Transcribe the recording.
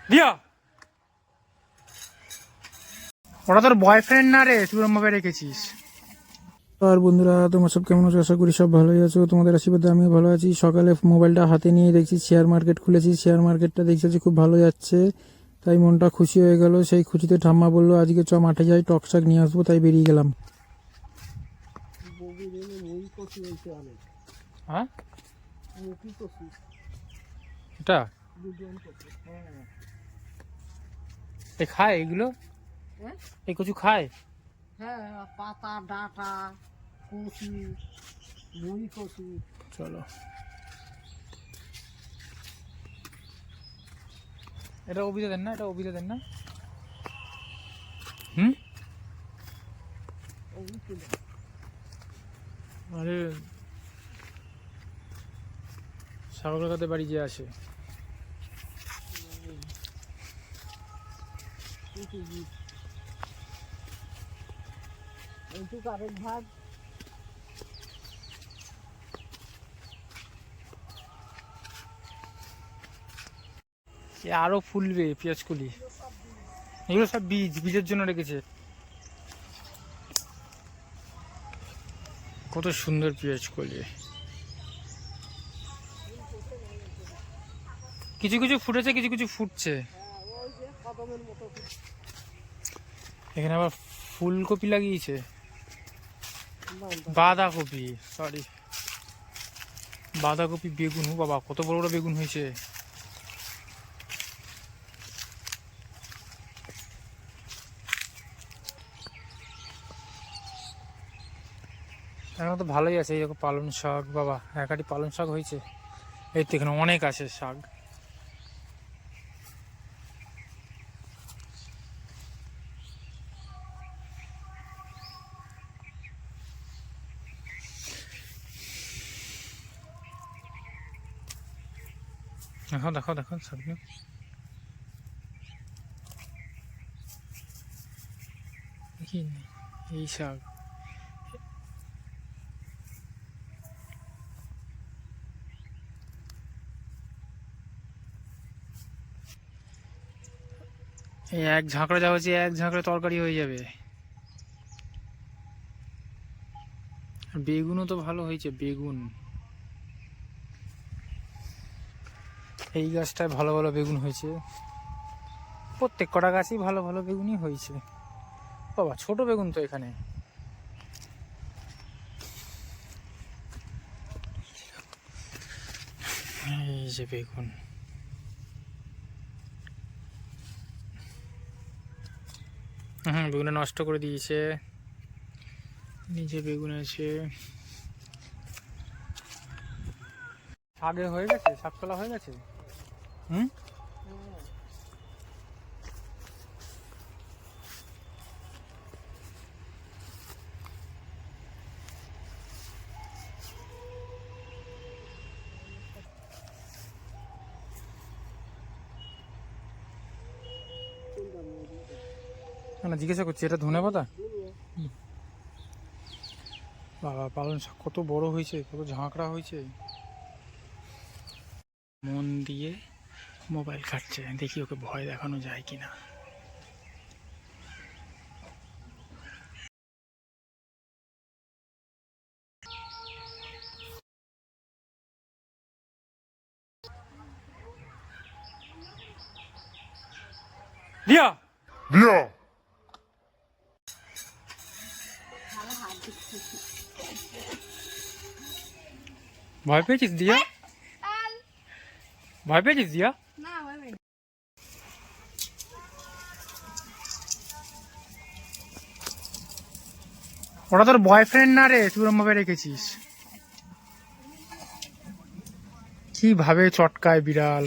দিয়া ওরা তোর বয়ফ্রেন্ড না রে, তুই ওরম ভাবে রেখেছিস। আর বন্ধুরা, তোমার সব কেমন আছো? আশা করি সব ভালোই আছো। তোমাদের আশীর্বাদে আমিও ভালো আছি। সকালে মোবাইলটা হাতে নিয়ে দেখছি শেয়ার মার্কেট খুলেছি, শেয়ার মার্কেটটা দেখছি খুব ভালো যাচ্ছে, তাই মনটা খুশি হয়ে গেল। সেই খুশিতে ঠাম্মা বললো আজকে চ মাঠে যাই, টক শাক নিয়ে আসবো, তাই বেরিয়ে গেলাম। হ্যাঁ এটা এ খায় এগুলো, এই কচু খায়? হ্যাঁ, পাতা ডাঁটা কচু মুড়ি কচু। চলো, এটা অভিদা দেন না, এটা অভিদা দেন না। আরে সাগর কাতে বাড়ি যে আসে, এইটুকু আরেক ভাগ। আরো ফুলবে পেঁয়াজ কলি, এগুলো সব বীজের জন্য রেখেছে। কত সুন্দর পেঁয়াজ কলি, কিছু কিছু ফুটেছে, কিছু কিছু ফুটছে। এখানে আবার ফুলকপি লাগিয়েছে, বাঁধাকপি, সরি বাঁধাকপি, বেগুন। ও বাবা, কত বড় বড় বেগুন হয়েছে। এখন তো ভালোই আছে। এই পালং শাক, বাবা একাটি পালং শাক হয়েছে। এই তো এখানে অনেক আছে শাক। দেখো দেখো দেখো শাকগুলো, এই শাক। এই এক ঝাঁকড়া যা হচ্ছে, এক ঝাঁকড়া তরকারি হয়ে যাবে। বেগুনও তো ভালো হয়েছে, বেগুন। এই গাছটায় ভালো ভালো বেগুন হয়েছে, প্রত্যেক কটা গাছই ভালো ভালো বেগুনই হয়েছে। বাবা ছোট বেগুন তো এখানে। এই যে বেগুন, বেগুনটা নষ্ট করে দিয়েছে। নিচে বেগুন আছে। শাকে হয়ে গেছে, শাক তোলা হয়ে গেছে। না জিজ্ঞাসা করছি, এটা ধনেপাতা? বাবা পালং শাক কত বড় হয়েছে, কত ঝাঁকড়া হয়েছে। মন দিয়ে মোবাইল ঘাটছে, দেখি ওকে ভয় দেখানো যায় কিনা। দিয়া দিয়া ভয় পেয়েছিস দিয়া? ভয় পেয়েছিস দিয়া? ওরা তোর বয়ফ্রেন্ড না রে, তুই ওরম ভাবে রেখেছিস। কি ভাবে চটকায় বিড়াল।